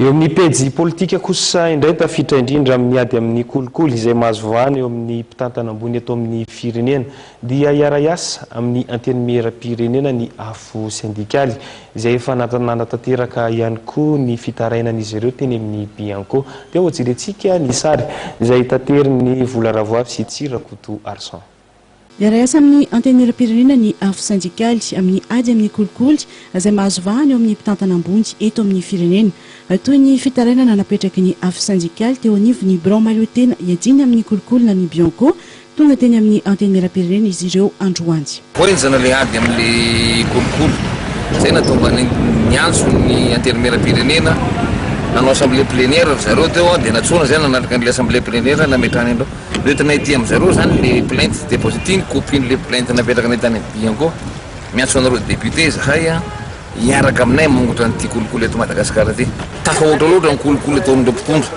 eo amin'ny pejy politika kosa indray tafitra indrindra miady amin'ny kolikoly izay mahazo voany eo amin'ny mpitantana ambony eto amin'ny firenena dia iara-iasa amin'ny antenimieram-pirenena ny afo sindikaly izay efa nanatateraka ihany koa ny fitarainan'izy ireo teny amin'ny Bianco dia hojerentsika ny sary izay tateriny Vola Ravoavy sy Tsirakoto Arsan. Iara-iasa amin'ny antenimieram-pirenena ny afo sindikaly amin'ny ady amin'ny kolikoly izay mahazo vahany eo amin'ny mpitantana ambony eto amin'ny firenena toy ny fitarainana napetraky ny afo sindikaly teo anivon'ny Bran Maliotena iadiny amin'ny kolikoly na ny Bianco tonga teny amin'ny antenimieram-pirenena izy ireo androany. Poenjana le ady amin'ny kolikoly zay natonga ny antso ny antenimieram-pirenena nanao assemblée plénière zareo teo dia natsona zay nanaraka an'le assemblée plénière nametrany andreo retina ity amin'izareo zany le plainte dépositiny copine le plainte napetraka ny tany Bianco miantso anareo député zahay iaraka aminay mongotra an'ity kolikoly eto Madagasikara ty tafahoatra loatra ny kolikoly ataon'ireo mpitondra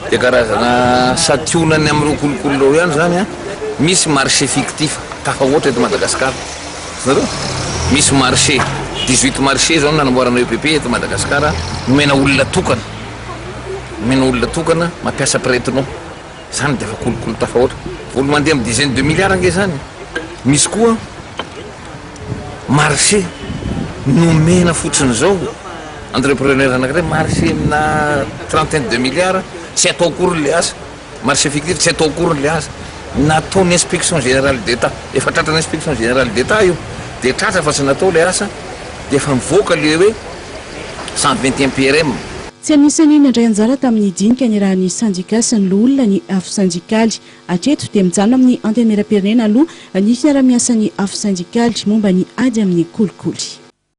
dia karazana sationany amin'ireo kolikoly reo ihany zany misy marché fictif tafahoatra eto Madagasikara zareo misy marché 18 marché zao nanamboarana EPP eto Madagasikara nomena olona tokana mampiasa prête-nom zany dia fa kolikoly tafahoatra volo mandeha amin'ny dizaine de milliards ange zany misy koa marché nomena fotsiny zao entrepreneur anankiray marché amina 32 milliards tsy atao akory le asa marché fictif tsy atao akory le asa nataony inspection générale d'État efa tratrana inspection générale d'État io dia tratra fa tsy natao le asa dia efa mivoaka le hoe 121 PRM. Tsy anisany nandray anjara tamin'ny dinika ny rahan'ny syndicat sy ny olona ny afo sindikaly hatreto dia mijanona amin'ny antenimieram-pirenena aloha ny fiara-miasan'ny afo sindikaly momba ny ady amin'ny kolikoly.